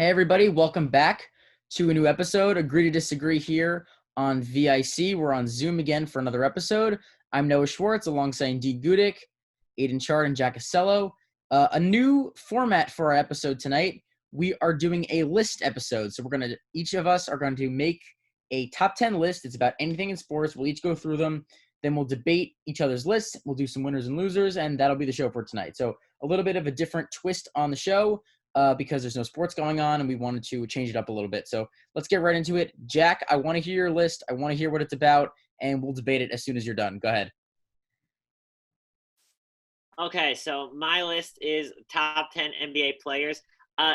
Hey everybody, welcome back to a new episode. Agree to disagree here on VIC. We're on Zoom again for another episode. I'm Noah Schwartz alongside D. Gudick, Aidan and Jack. A new format for our episode tonight. We are doing a list episode. So each of us are going to make a top 10 list. It's about anything in sports. We'll each go through them. Then we'll debate each other's lists. We'll do some winners and losers, and that'll be the show for tonight. So a little bit of a different twist on the show. Because there's no sports going on and we wanted to change it up a little bit. So let's get right into it. Jack, I want to hear your list. I want to hear what it's about, and we'll debate it as soon as you're done. Go ahead. Okay, so my list is top 10 NBA players.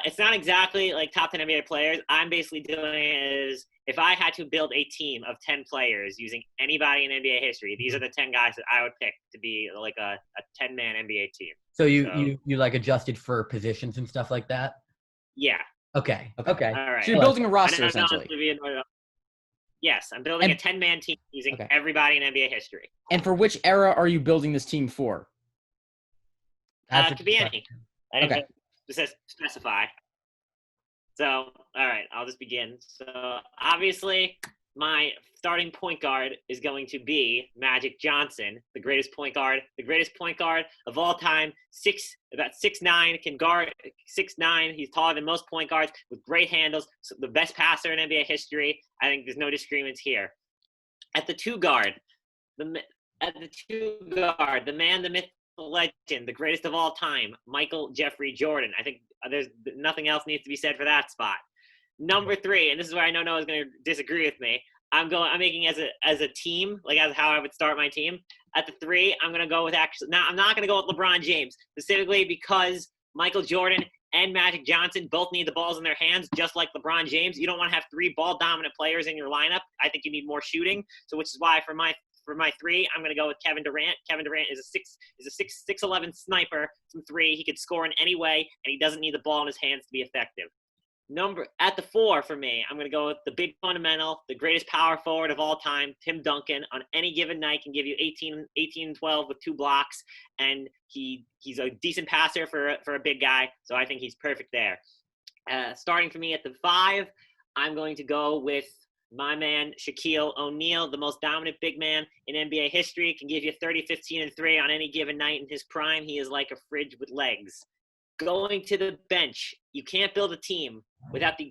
It's not exactly like top 10 NBA players. I'm basically doing it as if I had to build a team of 10 players using anybody in NBA history, these are the 10 guys that I would pick to be like a 10-man NBA team. So you like adjusted for positions and stuff like that? Yeah. Okay. All right. So you're building a roster, essentially. Yes, I'm building a 10-man team using everybody in NBA history. And for which era are you building this team for? It could be any. I didn't specify. So, all right, I'll just begin. So, obviously, my starting point guard is going to be Magic Johnson, the greatest point guard of all time. About 6'9", can guard 6'9". He's taller than most point guards with great handles. So the best passer in NBA history. I think there's no disagreements here. At the two guard, the man, the myth, the legend, the greatest of all time, Michael Jeffrey Jordan. I think there's nothing else needs to be said for that spot. Number 3, and this is where I know Noah's going to disagree with me. I'm making as a team, like as how I would start my team. At the 3, I'm going to go with I'm not going to go with LeBron James, specifically because Michael Jordan and Magic Johnson both need the balls in their hands, just like LeBron James. You don't want to have 3 ball-dominant players in your lineup. I think you need more shooting. So which is why for my 3, I'm going to go with Kevin Durant. Kevin Durant is a 6'11" sniper from 3. He could score in any way, and he doesn't need the ball in his hands to be effective. At the 4 for me, I'm going to go with the big fundamental, the greatest power forward of all time, Tim Duncan. On any given night, can give you 18 and 12 with 2 blocks, and he's a decent passer for a big guy, so I think he's perfect there. Starting for me at the 5, I'm going to go with my man, Shaquille O'Neal, the most dominant big man in NBA history, can give you 30, 15, and 3 on any given night in his prime. He is like a fridge with legs. Going to the bench, you can't build a team without the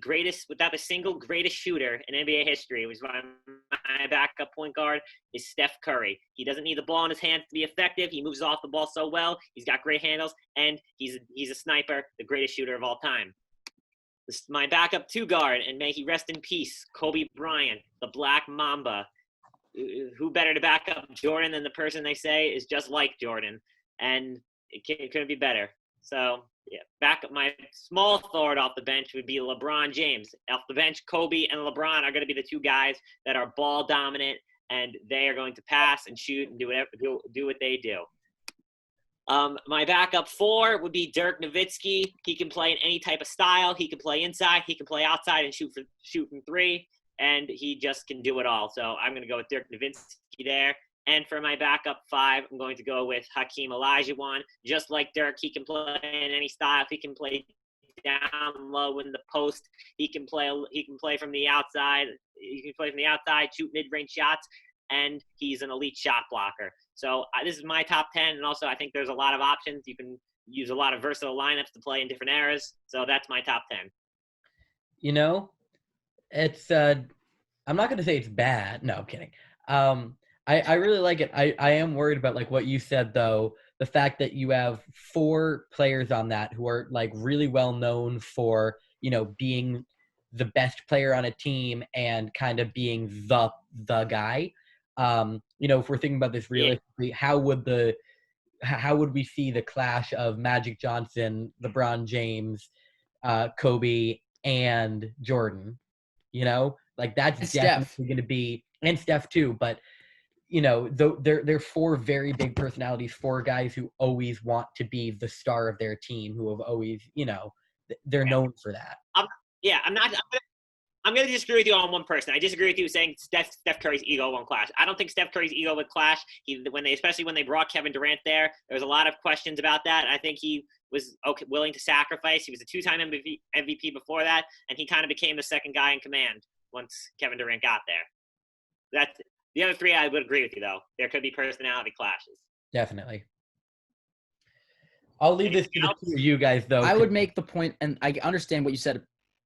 single greatest shooter in NBA history, which is why my backup point guard is Steph Curry. He doesn't need the ball in his hands to be effective. He moves off the ball so well. He's got great handles, and he's a sniper, the greatest shooter of all time. This is my backup 2 guard, and may he rest in peace, Kobe Bryant, the Black Mamba. Who better to back up Jordan than the person they say is just like Jordan? And it couldn't be better. So, yeah, back up my small forward off the bench would be LeBron James. Off the bench, Kobe and LeBron are going to be the 2 guys that are ball dominant, and they are going to pass and shoot and do what they do. My backup 4 would be Dirk Nowitzki. He can play in any type of style. He can play inside. He can play outside and shoot from 3, and he just can do it all. So I'm going to go with Dirk Nowitzki there. And for my backup 5, I'm going to go with Hakeem Olajuwon. Just like Dirk, he can play in any style. He can play down low in the post. He can play from the outside. Shoot mid-range shots, and he's an elite shot blocker. So this is my top 10, and also I think there's a lot of options. You can use a lot of versatile lineups to play in different eras. So that's my top 10. You know, it's I'm not going to say it's bad. No, I'm kidding. I really like it. I am worried about like what you said though, the fact that you have 4 players on that who are like really well known for, being the best player on a team and kind of being the guy. If we're thinking about this realistically, how would we see the clash of Magic Johnson, LeBron James, Kobe, and Jordan? Like that's definitely going to be, and Steph too, but they're 4 very big personalities, 4 guys who always want to be the star of their team, who have always, they're known for that. I'm going to disagree with you on one person. I disagree with you saying Steph Curry's ego won't clash. I don't think Steph Curry's ego would clash. Especially when they brought Kevin Durant there was a lot of questions about that. I think he was willing to sacrifice. He was a 2-time MVP before that, and he kind of became the second guy in command once Kevin Durant got there. That's the other 3. I would agree with you though. There could be personality clashes. Definitely. I'll leave this to the two of you guys though. I would make the point, and I understand what you said.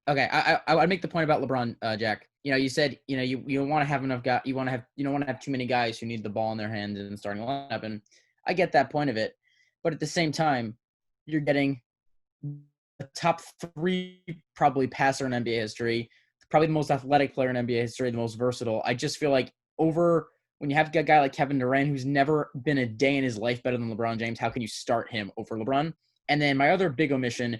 Okay, I would make the point about LeBron, Jack. You said you don't want to have enough guys. You don't want to have too many guys who need the ball in their hands in the starting lineup, and I get that point of it. But at the same time, you're getting the top 3 probably passer in NBA history, probably the most athletic player in NBA history, the most versatile. I just feel like when you have a guy like Kevin Durant, who's never been a day in his life better than LeBron James, how can you start him over LeBron? And then my other big omission,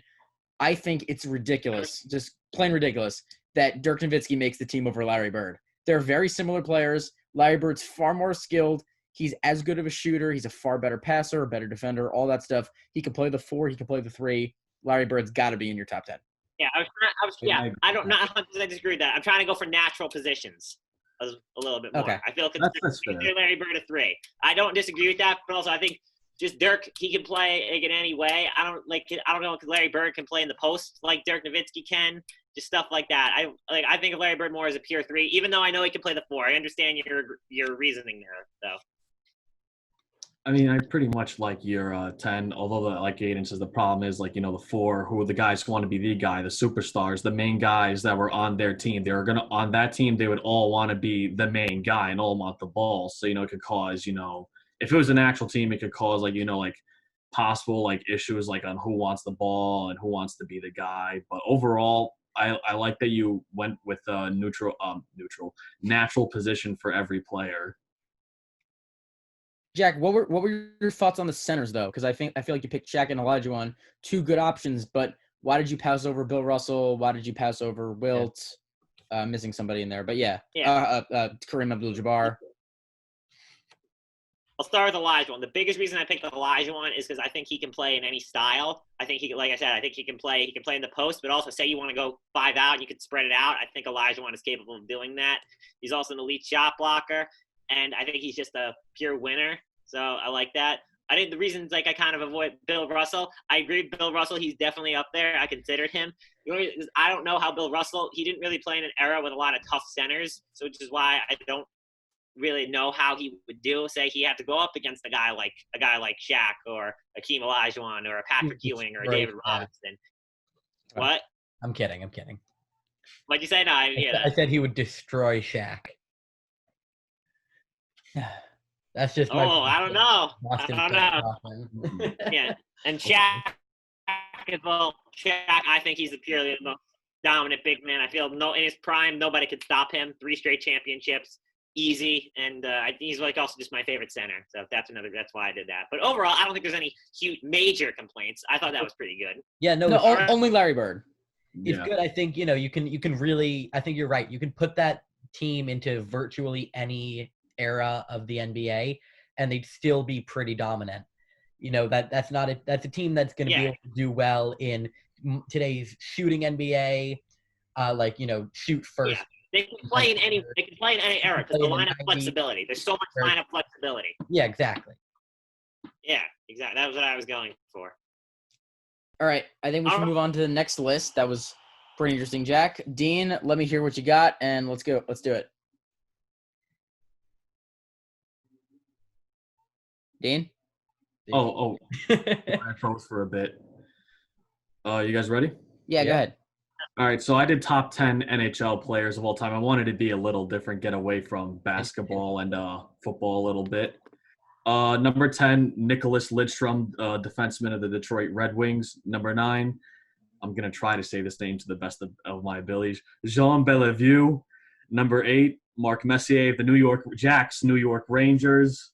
I think it's ridiculous, just plain ridiculous, that Dirk Nowitzki makes the team over Larry Bird. They're very similar players. Larry Bird's far more skilled. He's as good of a shooter. He's a far better passer, a better defender, all that stuff. He can play the 4. He can play the 3. Larry Bird's got to be in your top 10. Yeah, I don't not 100% disagree with that. I'm trying to go for natural positions a little bit more. Okay. I feel that's fair. Larry Bird a 3. I don't disagree with that, but also I think just Dirk, he can play in any way. I don't know if Larry Bird can play in the post like Dirk Nowitzki can. Just stuff like that. I think of Larry Bird more as a pure 3, even though I know he can play the 4. I understand your reasoning there, though. I mean, I pretty much like your 10, although like Aidan says, the problem is the 4, who are the guys who want to be the guy, the superstars, the main guys that were on their team. They were on that team, they would all want to be the main guy and all want the ball. So, it could cause, if it was an actual team, it could cause possible issues on who wants the ball and who wants to be the guy. But overall, I like that you went with a natural position for every player. Jack, what were your thoughts on the centers though? Because I feel like you picked Shaq and Olajuwon, 2 good options, but why did you pass over Bill Russell? Why did you pass over Wilt? Missing somebody in there, but Kareem Abdul-Jabbar. I'll start with Olajuwon. The biggest reason I picked Olajuwon is because I think he can play in any style. I think like I said, I think he can play. He can play in the post, but also say you want to go 5 out, and you could spread it out. I think Olajuwon is capable of doing that. He's also an elite shot blocker. And I think he's just a pure winner. So I like that. I think the reasons I kind of avoid Bill Russell, I agree with Bill Russell. He's definitely up there. I considered him. The only reason is I don't know how Bill Russell, he didn't really play in an era with a lot of tough centers. So which is why I don't really know how he would do. Say he had to go up against a guy like Shaq or Hakeem Olajuwon or a Patrick Ewing or a David Robinson. What? I'm kidding. What'd you say? No, I didn't hear that. I said he would destroy Shaq. That's just my. I don't know. Yeah, and Shaq I think he's purely the most dominant big man. I feel in his prime, nobody could stop him. 3 straight championships, easy, and I think he's also just my favorite center. So that's why I did that. But overall, I don't think there's any huge major complaints. I thought that was pretty good. Yeah, no, only Larry Bird. It's good. I think you can really. I think you're right. You can put that team into virtually any era of the NBA, and they'd still be pretty dominant. That's a team that's going to be able to do well in today's shooting NBA. Shoot first. Yeah. They can play in any era because the lineup flexibility. There's so much lineup flexibility. Yeah, exactly. Yeah, exactly. That was what I was going for. All right, I think we should move on to the next list. That was pretty interesting, Jack. Dean, let me hear what you got, and let's go. Let's do it. Dean? I froze for a bit. You guys ready? Yeah, go ahead. All right, so I did top 10 NHL players of all time. I wanted to be a little different, get away from basketball and football a little bit. Number 10, Nicholas Lidstrom, defenseman of the Detroit Red Wings. Number 9, I'm going to try to say this name to the best of my abilities, Jean Bellevue. Number 8, Mark Messier of the New York Rangers.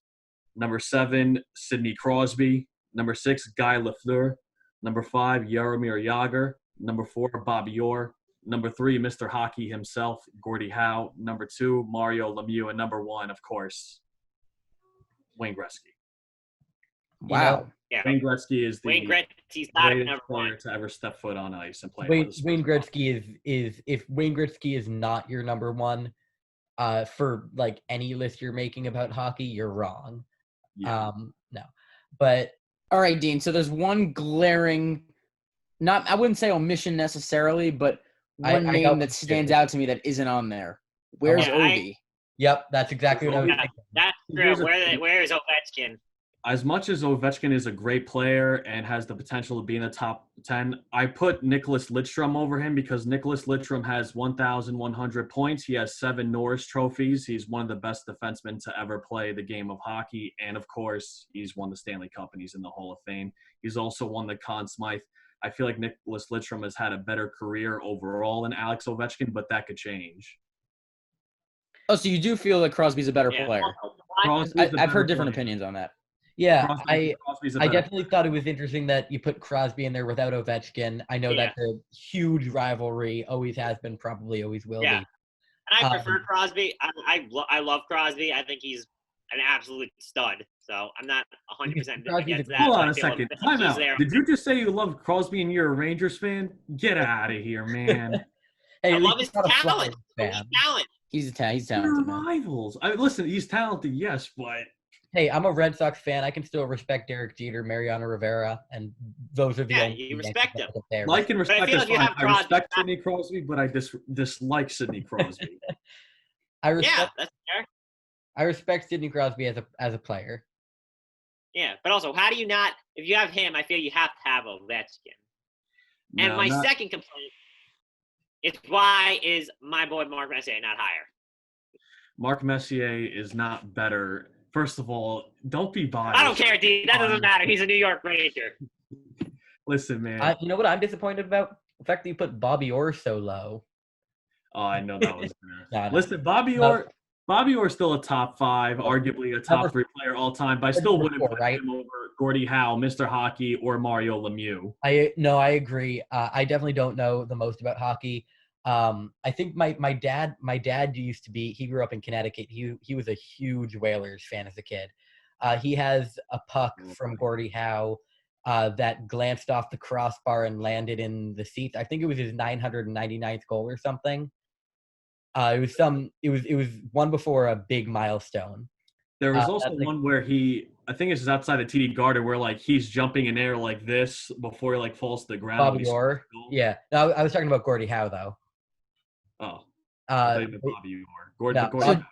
Number 7, Sidney Crosby. Number 6, Guy Lafleur. Number 5, Jaromir Jagr. Number 4, Bobby Orr. Number 3, Mr. Hockey himself, Gordie Howe. Number 2, Mario Lemieux. And number 1, of course, Wayne Gretzky. Wow. Wayne Gretzky is the Gretzky's not greatest player to ever step foot on ice and play. Wayne Gretzky is if Wayne Gretzky is not your number 1 for any list you're making about hockey, you're wrong. Yeah. No. But All right, Dean. So there's one glaring, I wouldn't say omission necessarily, but one I name got that one stands too. out to me that isn't on there. Where's Yeah, Ovi? Yep, that's exactly what I was Yeah, thinking. that's true. Here's the thing. Where is Ovechkin? As much as Ovechkin is a great player and has the potential to be in the top 10, I put Nicholas Lidstrom over him because Nicholas Lidstrom has 1,100 points. He has 7 Norris trophies. He's one of the best defensemen to ever play the game of hockey. And, of course, he's won the Stanley Cup and he's in the Hall of Fame. He's also won the Conn Smythe. I feel like Nicholas Lidstrom has had a better career overall than Alex Ovechkin, but that could change. Oh, so you do feel that Crosby's a better Yeah. player? Crosby's the I've better heard different player. opinions on that. Yeah, Crosby's a I better definitely thought it was interesting that you put Crosby in there without Ovechkin. I know Yeah. that's a huge rivalry, always has been, probably always will Yeah. be. And I prefer Crosby. I love Crosby. I think he's an absolute stud. So I'm not 100% Crosby's against a- that. Hold but on I a feel second. like Time he's out. there. Did you just say you love Crosby and you're a Rangers fan? Get out of here, man. Hey, I at love least his he's not a talent. Flyers He's fan. talent. He's You're talented, man. rivals. Listen, he's talented, yes, but Hey, I'm a Red Sox fan. I can still respect Derek Jeter, Mariano Rivera, and those are the Yeah, only you two respect Yankees him. I can like and But I respect feel is like you fine. have I Crosby. respect Sidney Crosby, but I dislike Sidney Crosby. I Yeah, respect that's fair. I respect Sidney Crosby as a player. Yeah, but also, how do you not? If you have him, I feel you have to have Ovechkin. And No, my not- second complaint is why is my boy Mark Messier not higher? Mark Messier is not better. First of all, don't be biased. I don't care, D. That doesn't matter. He's a New York Ranger. Listen, man. You know what I'm disappointed about? The fact that you put Bobby Orr so low. Oh, I know that was there. No. Listen, Bobby Orr's still a top 5, arguably a top Number 3 player all time, but I still number wouldn't 4, put right? him over Gordie Howe, Mr. Hockey, or Mario Lemieux. I agree. I definitely don't know the most about hockey. I think my dad used to be. He grew up in Connecticut. He was a huge Whalers fan as a kid. He has a puck from Gordie Howe that glanced off the crossbar and landed in the seats. I think it was his 999th goal or something. It was one before a big milestone. There was also one where I think it's just outside the TD Garden, where like he's jumping in air like this before he like falls to the ground. Bobby Orr. Yeah. No, I was talking about Gordie Howe though. Oh. I thought you meant Bobby Orr. Gordie.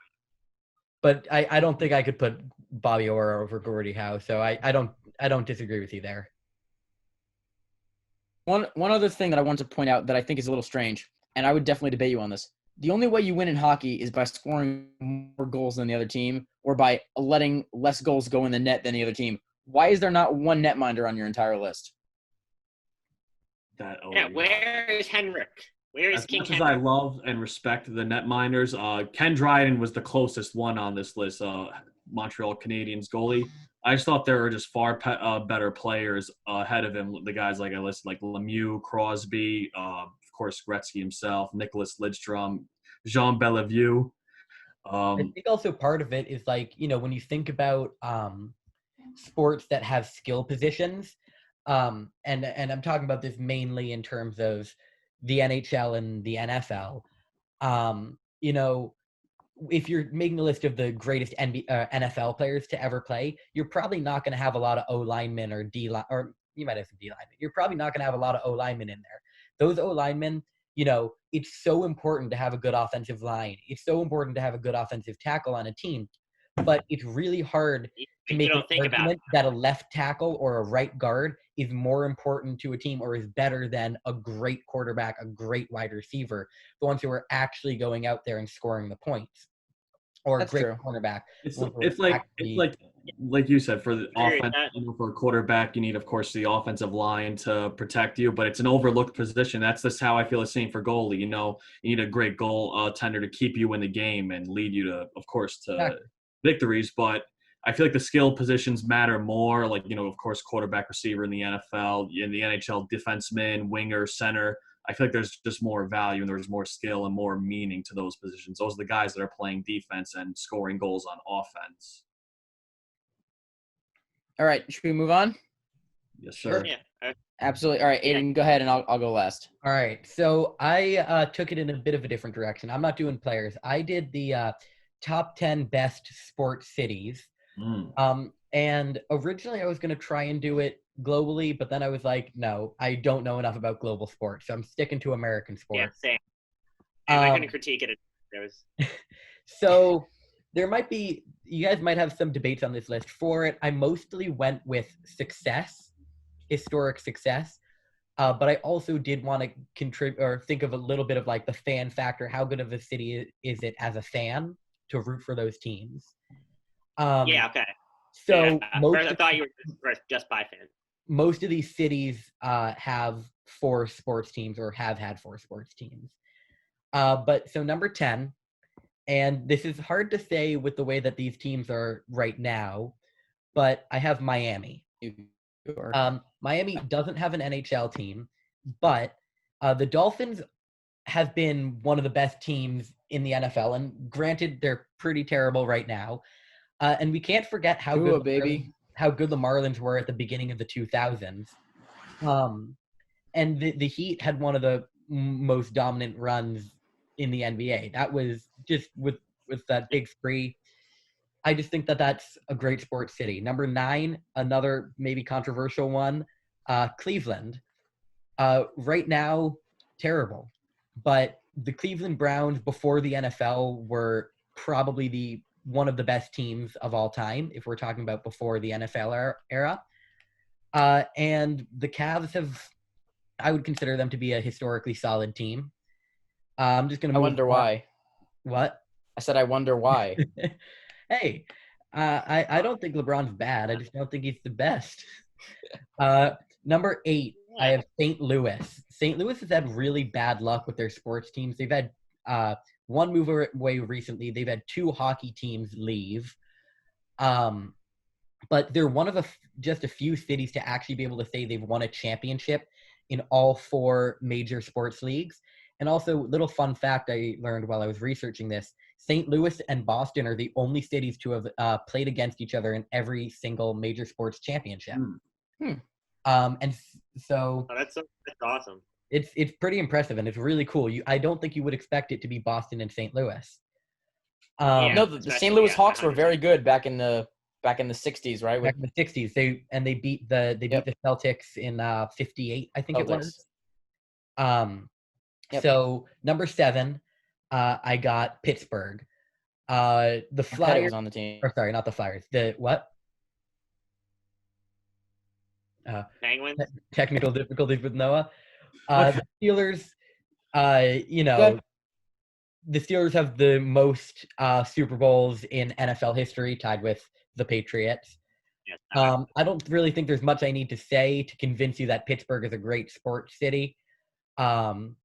But I don't think I could put Bobby Orr over Gordie Howe, so I don't disagree with you there. One other thing that I want to point out that I think is a little strange, and I would definitely debate you on this. The only way you win in hockey is by scoring more goals than the other team or by letting less goals go in the net than the other team. Why is there not one netminder on your entire list? Where is Henrik? Where is King As much Henrik? as I love and respect the netminders, Ken Dryden was the closest one on this list, Montreal Canadiens goalie. I just thought there were just far better players ahead of him. The guys like I listed, like Lemieux, Crosby, of course Gretzky himself, Nicholas Lidstrom, Jean Bellevue. I think also part of it is like, when you think about sports that have skill positions, and I'm talking about this mainly in terms of the NHL and the NFL. If you're making a list of the greatest NFL players to ever play, you're probably not going to have a lot of O linemen or D line, or you might have some D linemen. You're probably not going to have a lot of O linemen in there. Those O linemen, it's so important to have a good offensive line. It's so important to have a good offensive tackle on a team, but it's really hard to make an argument that a left tackle or a right guard is more important to a team or is better than a great quarterback, a great wide receiver, the ones who are actually going out there and scoring the points, or a great cornerback. It's like you said, for the offense, for a quarterback, you need, of course, the offensive line to protect you, but it's an overlooked position. That's just how I feel the same for goalie. You need a great goal tender to keep you in the game and lead you to, of course, to victories, but I feel like the skill positions matter more, like, of course, quarterback, receiver in the NFL, in the NHL, defenseman, winger, center. I feel like there's just more value and there's more skill and more meaning to those positions. Those are the guys that are playing defense and scoring goals on offense. All right, should we move on? Yes, sir. Yeah. Absolutely. All right, Aidan, go ahead and I'll go last. All right. So I took it in a bit of a different direction. I'm not doing players. I did the top 10 best sports cities. And originally I was going to try and do it globally, but then I was like, no, I don't know enough about global sports. So I'm sticking to American Yeah, sports. same. And I couldn't critique it. There was. So there might be, you guys might have some debates on this list. For it, I mostly went with success, historic success. But I also did want to contribute or think of a little bit of like the fan factor. How good of a city is it as a fan to root for those teams? Yeah, okay. So Yeah, first, I thought you were just by fan. most of these cities have 4 sports teams or have had 4 sports teams. But so number 10, and this is hard to say with the way that these teams are right now, but I have Miami. Miami doesn't have an NHL team, but the Dolphins have been one of the best teams in the NFL. And granted, they're pretty terrible right now. And we can't forget how good the Marlins were at the beginning of the 2000s. And the Heat had one of the most dominant runs in the NBA. That was just with that big spree. I just think that that's a great sports city. Number 9, another maybe controversial one, Cleveland. Right now, terrible. But the Cleveland Browns before the NFL were probably one of the best teams of all time, if we're talking about before the NFL era. And the Cavs I would consider them to be a historically solid team. I'm just going to I wonder why. What? I said I wonder why. Hey, I don't think LeBron's bad. I just don't think he's the best. Number 8, I have St. Louis. St. Louis has had really bad luck with their sports teams. They've had one move away recently. They've had 2 hockey teams leave. But they're one of just a few cities to actually be able to say they've won a championship in all 4 major sports leagues. And also, little fun fact I learned while I was researching this, St. Louis and Boston are the only cities to have played against each other in every single major sports championship. And so that's awesome. It's pretty impressive, and it's really cool. I don't think you would expect it to be Boston and St. Louis. No, the St. Louis Hawks were very good back in the 60s, right? Back in the 60s, they beat the Celtics in 58, I think it was. So number 7, I got Pittsburgh. The Flyers was on the team. Or sorry, not the Flyers. The what? Penguins. Technical difficulties with Noah. The Steelers. The Steelers have the most Super Bowls in NFL history, tied with the Patriots. Yes. I don't really think there's much I need to say to convince you that Pittsburgh is a great sports city. They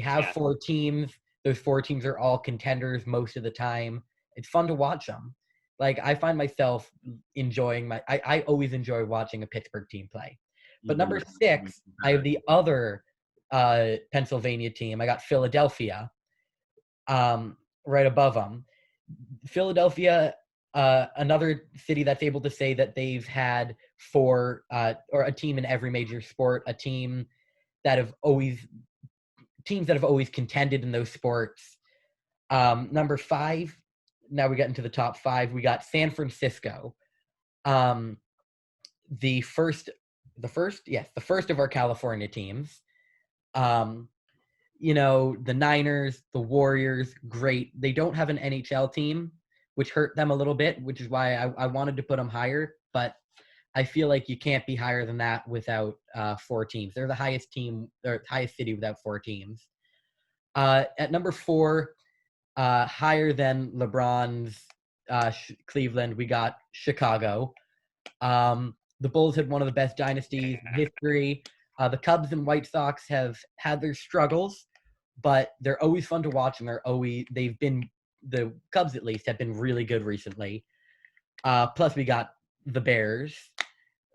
have 4 teams. Those 4 teams are all contenders most of the time. It's fun to watch them. Like, I find myself enjoying I always enjoy watching a Pittsburgh team play. But number 6, I have the other Pennsylvania team. I got Philadelphia right above them. Philadelphia, another city that's able to say that they've had 4 or a team in every major sport, teams that have always contended in those sports. Number 5, now we get into the top 5. We got San Francisco, the first of our California teams. The Niners, the Warriors, great. They don't have an NHL team, which hurt them a little bit, which is why I wanted to put them higher. But I feel like you can't be higher than that without 4 teams. They're the highest team, or highest city without 4 teams. At number 4, higher than LeBron's Cleveland, we got Chicago. The Bulls had one of the best dynasties in history. The Cubs and White Sox have had their struggles, but they're always fun to watch, and the Cubs at least have been really good recently. Plus we got the Bears,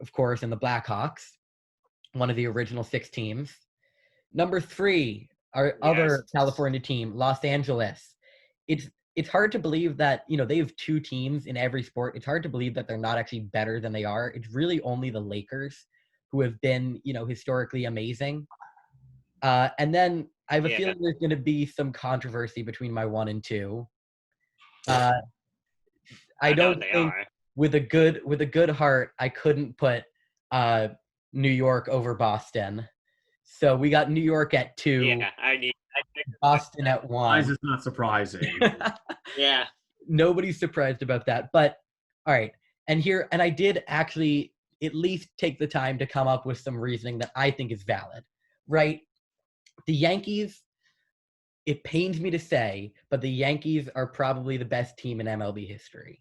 of course, and the Blackhawks, one of the original 6 teams. Number 3, our other California team, Los Angeles. It's hard to believe that, they have 2 teams in every sport. It's hard to believe that they're not actually better than they are. It's really only the Lakers who have been, historically amazing. And then I have a feeling there's going to be some controversy between my 1 and 2. I don't think with a good heart, I couldn't put New York over Boston. So we got New York at 2, Yeah, I Boston at Size 1. is not surprising. yeah. Nobody's surprised about that. But all right. And I did actually at least take the time to come up with some reasoning that I think is valid, right? The Yankees, it pains me to say, but the Yankees are probably the best team in MLB history.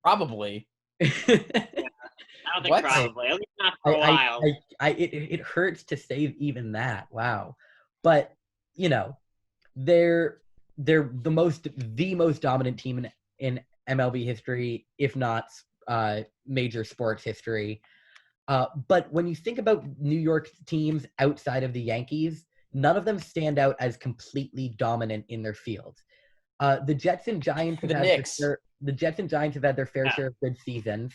Probably. I don't think What? probably. At least not for a while. It hurts to say even that. Wow. But, they're the most dominant team in MLB history, if not major sports history. But when you think about New York teams outside of the Yankees, none of them stand out as completely dominant in their fields. The Jets and Giants have The Knicks. the Jets and Giants have had their fair Yeah. share of good seasons.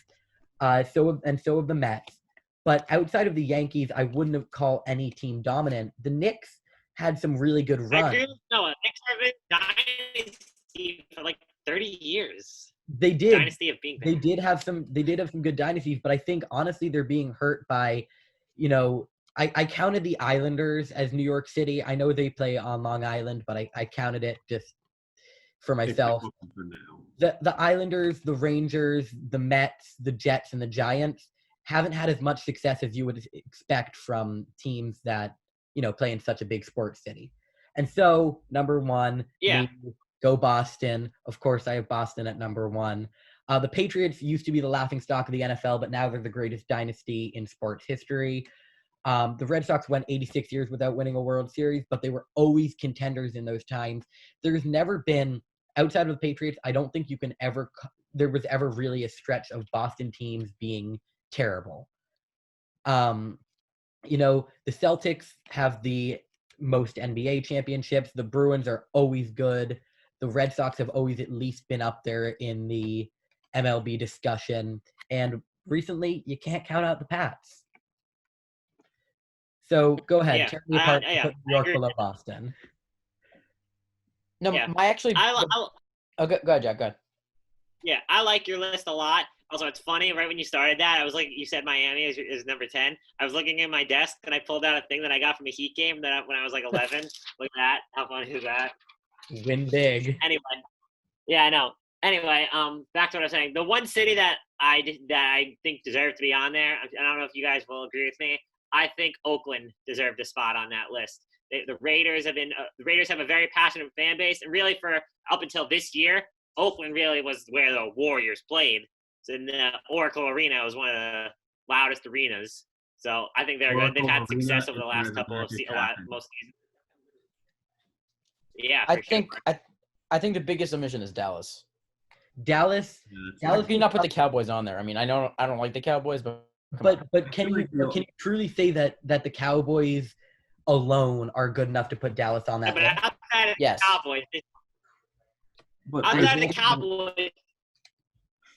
So have the Mets. But outside of the Yankees, I wouldn't have called any team dominant. The Knicks had some really good I runs. agree with Noah. Knicks have been dynasty for like 30 years. They did. Dynasty of being They did have some good dynasties, but I think honestly they're being hurt by, I counted the Islanders as New York City. I know they play on Long Island, but I counted it just for myself. For now. The Islanders, the Rangers, the Mets, the Jets, and the Giants haven't had as much success as you would expect from teams that, play in such a big sports city. And so, number 1, Yeah. go Boston. Of course, I have Boston at number 1. The Patriots used to be the laughingstock of the NFL, but now they're the greatest dynasty in sports history. The Red Sox went 86 years without winning a World Series, but they were always contenders in those times. There's never been, outside of the Patriots, I don't think there was ever really a stretch of Boston teams being terrible. The Celtics have the most NBA championships. The Bruins are always good. The Red Sox have always at least been up there in the MLB discussion. And recently, you can't count out the Pats. So go ahead, Yeah, tear me apart. yeah, Put New York I agree. below Boston. No, Yeah. my actually. I Oh, go ahead, Jack. Go ahead. Yeah, I like your list a lot. Also, it's funny, right when you started that, I was like, you said Miami is number 10. I was looking at my desk, and I pulled out a thing that I got from a Heat game when I was like 11. Look at that. How funny is that? Win big. Anyway, yeah, I know. Anyway, back to what I was saying. The one city that I think deserved to be on there, I don't know if you guys will agree with me, I think Oakland deserved a spot on that list. The Raiders have a very passionate fan base, and really for up until this year, Oakland really was where the Warriors played. So in the Oracle Arena was one of the loudest arenas. So I think they're good. They've had success over the last couple of most seasons. Yeah, I for think sure. I think the biggest omission is Dallas. Dallas. How can you not put the Cowboys on there? I mean, I don't like the Cowboys, but Can you truly say that the Cowboys alone are good enough to put Dallas on that But list? outside of Yes. the Cowboys,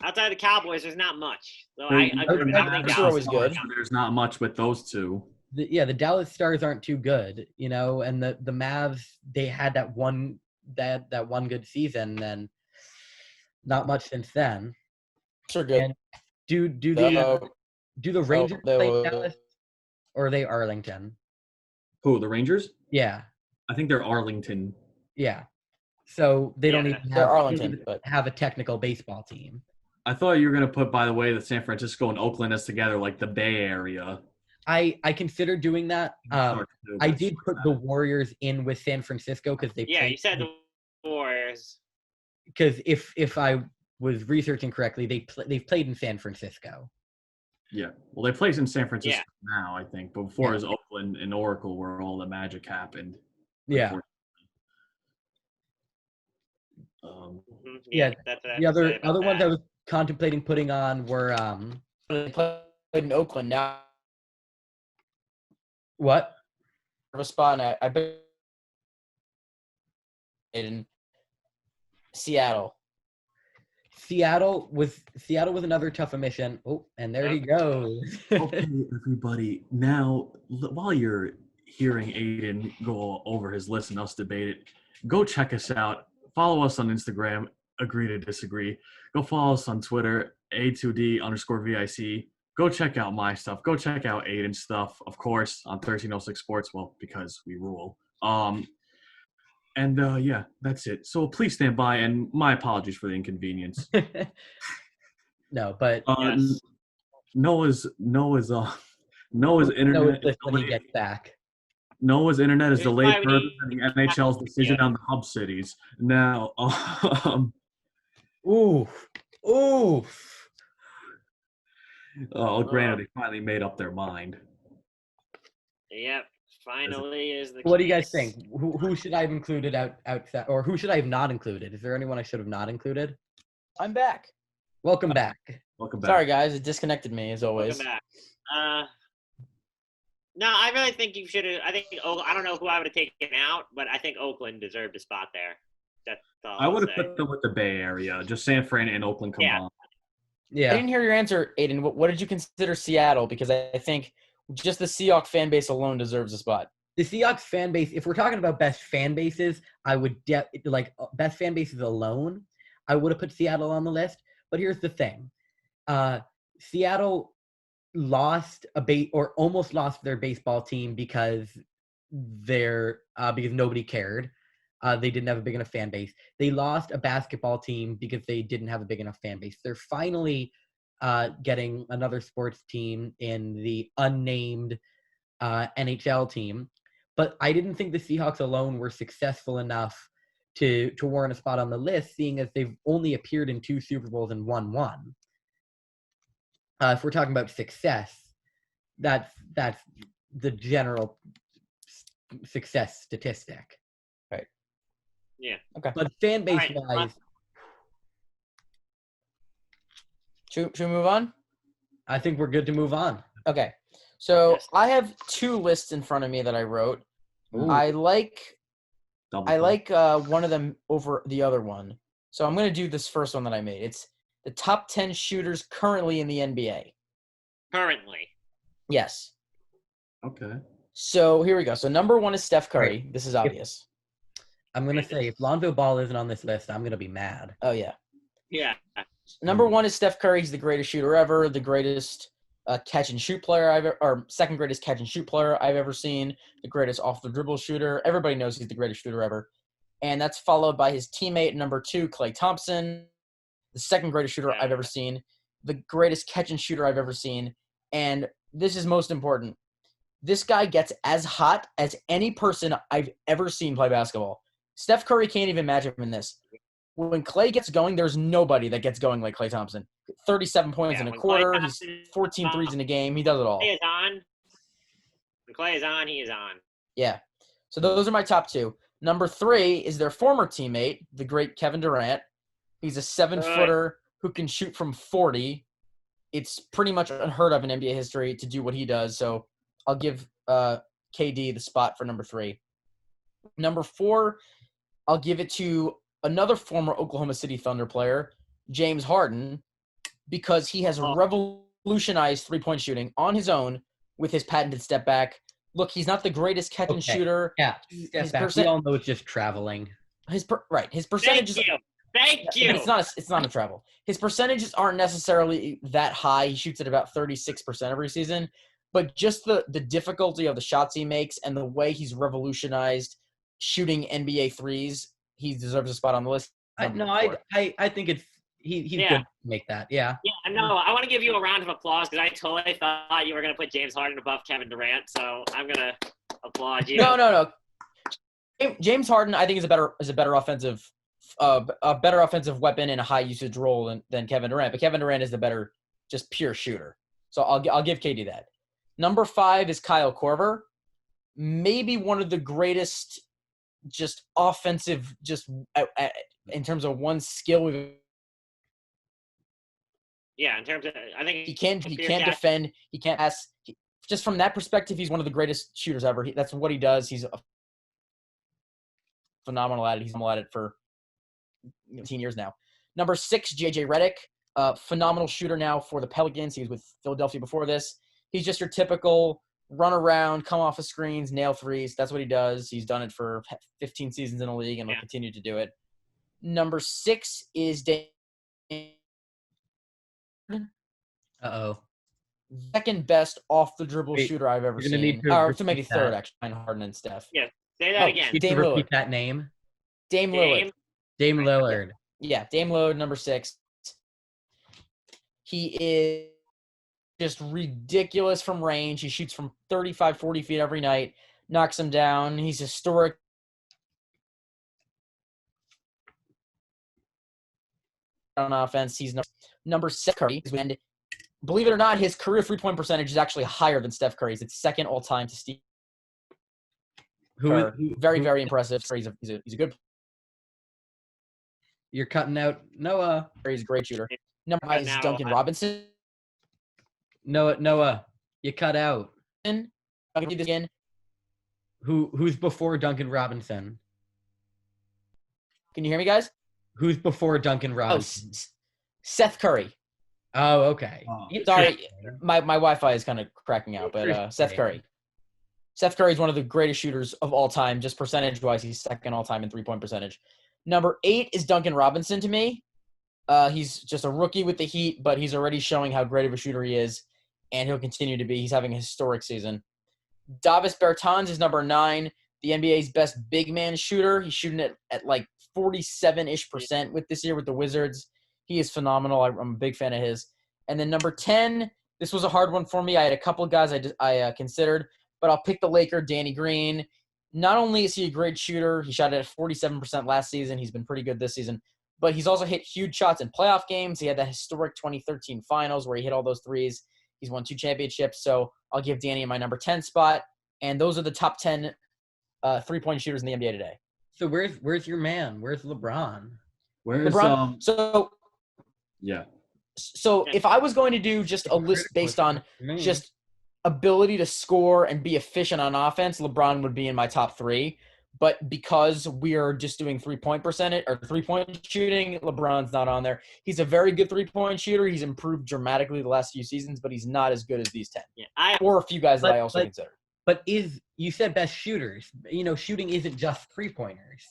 outside of the Cavs, there's not much. So I agree. I don't think Those are always good. There's not much with those two. The Dallas Stars aren't too good, and the Mavs, they had that one good season, and not much since then. Sure, good. And do the Rangers play Dallas, or are they Arlington? Who, the Rangers? Yeah. I think they're Arlington. Yeah. So they don't even They're Arlington, but have a technical baseball team. I thought you were going to put, by the way, that San Francisco and Oakland as together, like the Bay Area. I considered doing that. I did put the Warriors in with San Francisco because they you said the Warriors. Because if I was researching correctly, they've played in San Francisco. Yeah, well, they play in San Francisco now, I think. But before it was Oakland and Oracle, where all the magic happened. Yeah. The other ones I was contemplating putting on were they played in Oakland now. What? A spot, and I bet in Seattle. Seattle was another tough omission. Oh, and there he goes. Okay, everybody. Now, while you're hearing Aidan go over his list and us debate it, go check us out. Follow us on Instagram agree to disagree. Go follow us on Twitter, A2D_VIC. Go check out my stuff. Go check out Aiden's stuff, of course, on 1306 Sports. Well, because we rule. And yeah, that's it. So please stand by, and my apologies for the inconvenience. No, but Yes. Noah's Noah's no, internet it's when he gets back. Noah's internet is Here's delayed why we further need- than the NHL's decision Yeah. on the hub cities. Now, Ooh. granted, they finally made up their mind. Yep. Finally is the What do you guys case. think? Who should I have included outside, or who should I have not included? Is there anyone I should have not included? I'm back. Welcome back. Welcome back. Sorry, guys. It disconnected me, as always. Welcome back. No, I really think you should have. I don't know who I would have taken out, but I think Oakland deserved a spot there. That's all I would have I'll say. put them with the Bay Area, just San Fran and Oakland Yeah. combined. I Yeah. didn't hear your answer, Aiden. What did you consider Seattle? Because I think just the Seahawks fan base alone deserves a spot. The Seahawks fan base, if we're talking about best fan bases, I would best fan bases alone, I would have put Seattle on the list. But here's the thing. Seattle lost or almost lost their baseball team because because nobody cared. They didn't have a big enough fan base. They lost a basketball team because they didn't have a big enough fan base. They're finally getting another sports team in the unnamed NHL team. But I didn't think the Seahawks alone were successful enough to warrant a spot on the list, seeing as they've only appeared in 2 Super Bowls and won 1. If we're talking about success, that's the general success statistic. Yeah. Okay. But fan base All right. wise, Should we move on? I think we're good to move on. Okay. So Yes. I have 2 lists in front of me that I wrote. Ooh. I like Double one of them over the other one. So I'm going to do this first one that I made. It's the top 10 shooters currently in the NBA. Currently. Yes. Okay. So here we go. So number 1 is Steph Curry. This is obvious. I'm going to say if Lonzo Ball isn't on this list, I'm going to be mad. Oh, yeah. Yeah. Number 1 is Steph Curry. He's the greatest shooter ever, the greatest catch and shoot player or second greatest catch and shoot player I've ever seen, the greatest off the dribble shooter. Everybody knows he's the greatest shooter ever. And that's followed by his teammate, number 2, Klay Thompson, the second greatest shooter I've ever seen, the greatest catch and shooter I've ever seen. And this is most important. This guy gets as hot as any person I've ever seen play basketball. Steph Curry can't even match him in this. When Klay gets going, there's nobody that gets going like Klay Thompson. 37 points in a when quarter. Klay He's Thompson 14 threes in a game. He does it all. Clay is on. When Clay is on, he is on. Yeah. So those are my top 2. Number 3 is their former teammate, the great Kevin Durant. He's a 7-footer who can shoot from 40. It's pretty much unheard of in NBA history to do what he does. So I'll give KD the spot for number 3. Number 4, I'll give it to another former Oklahoma City Thunder player, James Harden, because he has revolutionized three-point shooting on his own with his patented step back. Look, he's not the greatest catch and shooter. Yeah, step back. We all know it's just traveling. His percentages. Thank you. It's not a travel. His percentages aren't necessarily that high. He shoots at about 36% every season, but just the difficulty of the shots he makes and the way he's revolutionized shooting NBA threes, he deserves a spot on the list. I think it's he's good to make that. Yeah. Yeah, no, I want to give you a round of applause because I totally thought you were going to put James Harden above Kevin Durant, so I'm going to applaud you. No. James Harden, I think, is a better offensive weapon in a high usage role than Kevin Durant. But Kevin Durant is the better, just pure shooter. So I'll give KD that. Number 5 is Kyle Korver, maybe one of the greatest, just offensive, just in terms of one skill we've. Yeah, in terms of, I think he can't defend. He can't pass. Just from that perspective, he's one of the greatest shooters ever. That's what he does. He's phenomenal at it. He's phenomenal at it for 18 years now. Number 6, JJ Redick, phenomenal shooter now for the Pelicans. He was with Philadelphia before this. He's just your typical run around, come off of screens, nail threes. That's what he does. He's done it for 15 seasons in the league and will continue to do it. Number 6 is Dame. Uh-oh. Second best off the dribble Wait, shooter I've ever you're gonna need seen. to Or so maybe repeat third, that. actually, behind Harden and Steph. Yeah, say that Oh, again. Need to Dame repeat Lillard. that name. Dame Lillard. Dame Lillard. Yeah, Dame Lillard, number 6. He is just ridiculous from range. He shoots from 35, 40 feet every night, knocks him down. He's historic. On offense, he's number 6 Curry. And believe it or not, his career 3-point percentage is actually higher than Steph Curry's. It's second all time to Steve Kerr. Very, very impressive. He's a good player. You're cutting out Noah. He's a great shooter. Number 9 is Duncan Robinson. Noah, you cut out. I'm gonna do this again. Who's before Duncan Robinson? Can you hear me, guys? Who's before Duncan Oh, Robinson? Seth Curry. Oh, okay. Sorry, my Wi-Fi is kind of cracking out, but Seth Curry. Seth Curry is one of the greatest shooters of all time, just percentage-wise. He's second all-time in three-point percentage. Number 8 is Duncan Robinson to me. He's just a rookie with the Heat, but he's already showing how great of a shooter he is, and he'll continue to be. He's having a historic season. Davis Bertans is number 9, the NBA's best big man shooter. He's shooting at like 47-ish% with this year with the Wizards. He is phenomenal. I'm a big fan of his. And then number 10, this was a hard one for me. I had a couple of guys I considered, but I'll pick the Laker, Danny Green. Not only is he a great shooter, he shot at 47% last season. He's been pretty good this season, but he's also hit huge shots in playoff games. He had that historic 2013 finals where he hit all those threes. He's won 2 championships, so I'll give Danny my number 10 spot. And those are the top 10 three-point shooters in the NBA today. So where's your man? Where's LeBron? Where's LeBron. Yeah. So if I was going to do just a list based on just ability to score and be efficient on offense, LeBron would be in my top 3. But because we are just doing three-point percentage or three-point shooting, LeBron's not on there. He's a very good three-point shooter. He's improved dramatically the last few seasons, but he's not as good as these 10. Yeah, or a few guys that I also consider. But you said best shooters. Shooting isn't just three-pointers.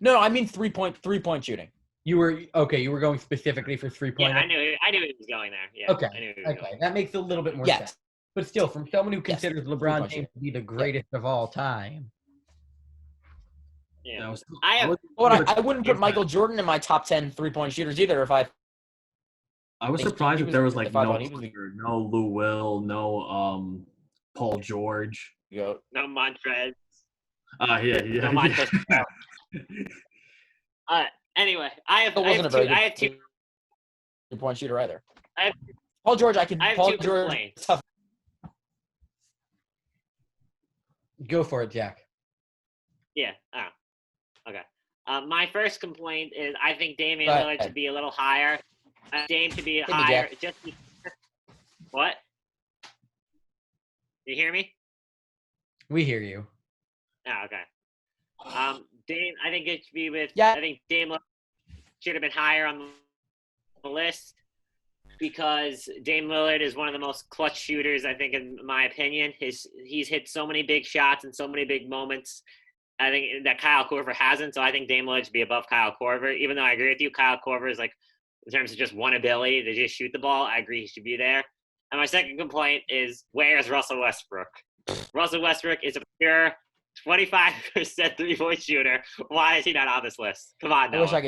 No, I mean three-point shooting. You were going specifically for three-pointer. Yeah, I knew he was going there. Yeah. Okay. I knew he was going. That makes a little bit more sense. But still, from someone who considers LeBron James to be the greatest of all time. Yeah. I wouldn't put Michael Jordan in my top 10 three-point shooters either. I was surprised that there was like no Lou Will, no Paul George. No Montrez. Yeah. No Montrez. Anyway, I have two three-point shooter either. Paul George, Paul George. Tough. Go for it, Jack. Yeah. Okay. My first complaint is I think Damian Lillard should be a little higher. Dame should be higher. What? You hear me? We hear you. Oh, okay. Dame, I think it should be with. Yeah. I think Dame should have been higher on the list because Dame Lillard is one of the most clutch shooters, I think, in my opinion. He's hit so many big shots and so many big moments. I think that Kyle Korver hasn't, so I think Dame Lillard should be above Kyle Korver. Even though I agree with you, Kyle Korver is like, in terms of just one ability to just shoot the ball, I agree he should be there. And my second complaint is, where's Russell Westbrook? Russell Westbrook is a pure 25% three-point shooter. Why is he not on this list? Come on, Noah. I wish I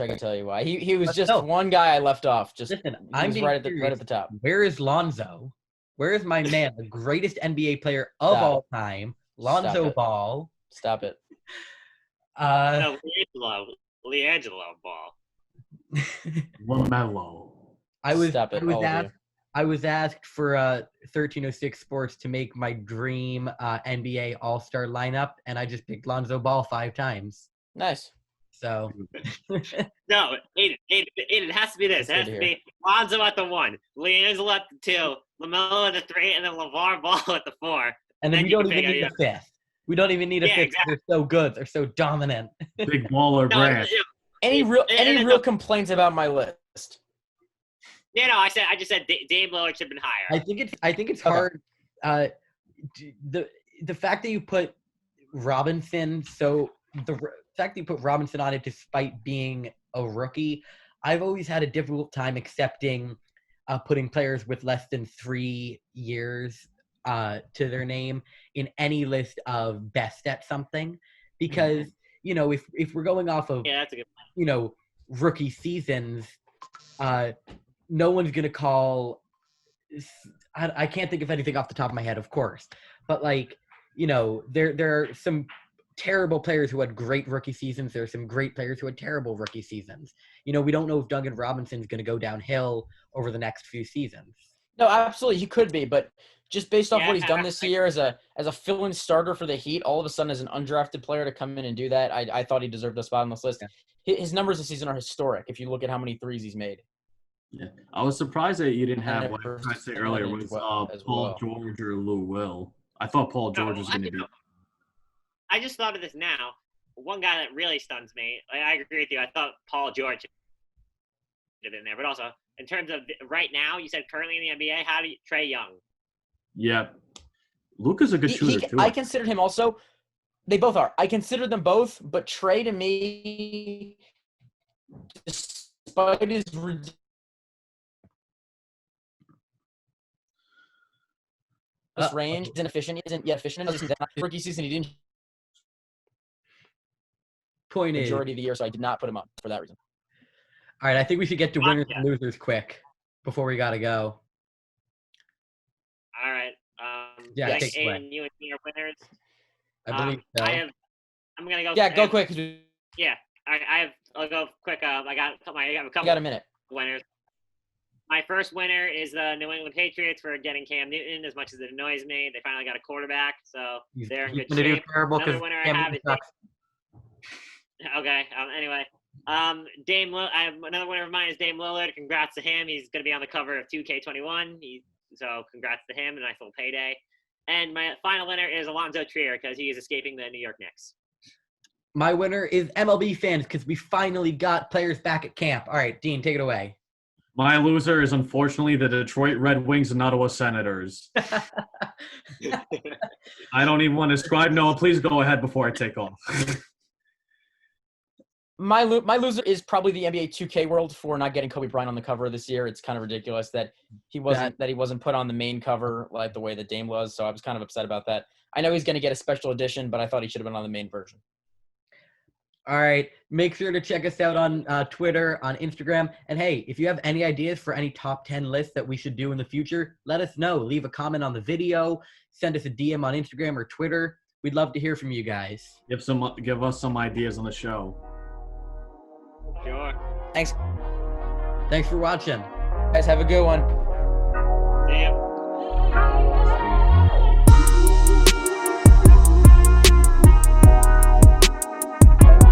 could tell you why. He was just one guy I left off. Listen, I'm right at the top. Where is Lonzo? Where is my man, the greatest NBA player of all time, Lonzo Ball? Stop it. No, LiAngelo Ball. LaMelo. I was asked for 1306 Sports to make my dream NBA All-Star lineup, and I just picked Lonzo Ball 5 times. Nice. So. No, it has to be this. It has to be Lonzo at the 1, LiAngelo at the 2, LaMelo at the 3, and then LeVar Ball at the 4. And then we don't even need a 5th. We don't even need a 5th. Exactly. They're so good. They're so dominant. Big baller brand. Any real complaints about my list? Yeah, no, I just said Dame Lillard should have been higher. I think it's hard. The fact that you put Robinson so fact that you put Robinson on it despite being a rookie, I've always had a difficult time accepting putting players with less than 3 years to their name in any list of best at something, because if we're going off of Yeah, that's a good point. Rookie seasons, no one's gonna call. I can't think of anything off the top of my head, of course, but there are some terrible players who had great rookie seasons. There are some great players who had terrible rookie seasons. We don't know if Duncan Robinson's going to go downhill over the next few seasons. No, absolutely, he could be, but just based off what he's done Yeah, this year as a fill-in starter for the Heat, all of a sudden as an undrafted player to come in and do that, I thought he deserved a spot on this list. Yeah. His numbers this season are historic if you look at how many threes he's made. Yeah, I was surprised that you didn't And have what I was trying to say earlier was as Paul well. George or Lou Will. I thought Paul George was going to be. I just thought of this now. One guy that really stuns me. I agree with you. I thought Paul George should have been there, but also in terms of right now, you said currently in the NBA. How do you Trae Young? Yeah, Luka's a good shooter too. I considered him also. They both are. I consider them both, but Trae to me, despite his range, isn't efficient. He isn't yet efficient enough. Rookie season, he didn't. Point is, majority of the year, so I did not put him up for that reason. All right, I think we should get to winners and losers quick before we gotta go. All right. Yeah, take it away. You and me are winners. I believe so. I'm gonna go. Yeah, go quick. Yeah, I'll go quick. I got a couple. You got a minute. Winners. My first winner is the New England Patriots for getting Cam Newton. As much as it annoys me, they finally got a quarterback, so they're in good shape. Another winner I have is okay. Anyway, I have another winner of mine is Dame Lillard. Congrats to him. He's going to be on the cover of 2K21. So congrats to him. A nice little payday. And my final winner is Alonzo Trier because he is escaping the New York Knicks. My winner is MLB fans because we finally got players back at camp. All right, Dean, take it away. My loser is unfortunately the Detroit Red Wings and Ottawa Senators. I don't even want to describe. Noah, please go ahead before I take off. My loser is probably the NBA 2K world for not getting Kobe Bryant on the cover this year. It's kind of ridiculous that he wasn't put on the main cover like the way that Dame was. So I was kind of upset about that. I know he's going to get a special edition, but I thought he should have been on the main version. All right. Make sure to check us out on Twitter, on Instagram. And hey, if you have any ideas for any top 10 lists that we should do in the future, let us know. Leave a comment on the video. Send us a DM on Instagram or Twitter. We'd love to hear from you guys. Give us some ideas on the show. Sure. Thanks for watching. Guys, have a good one. See ya.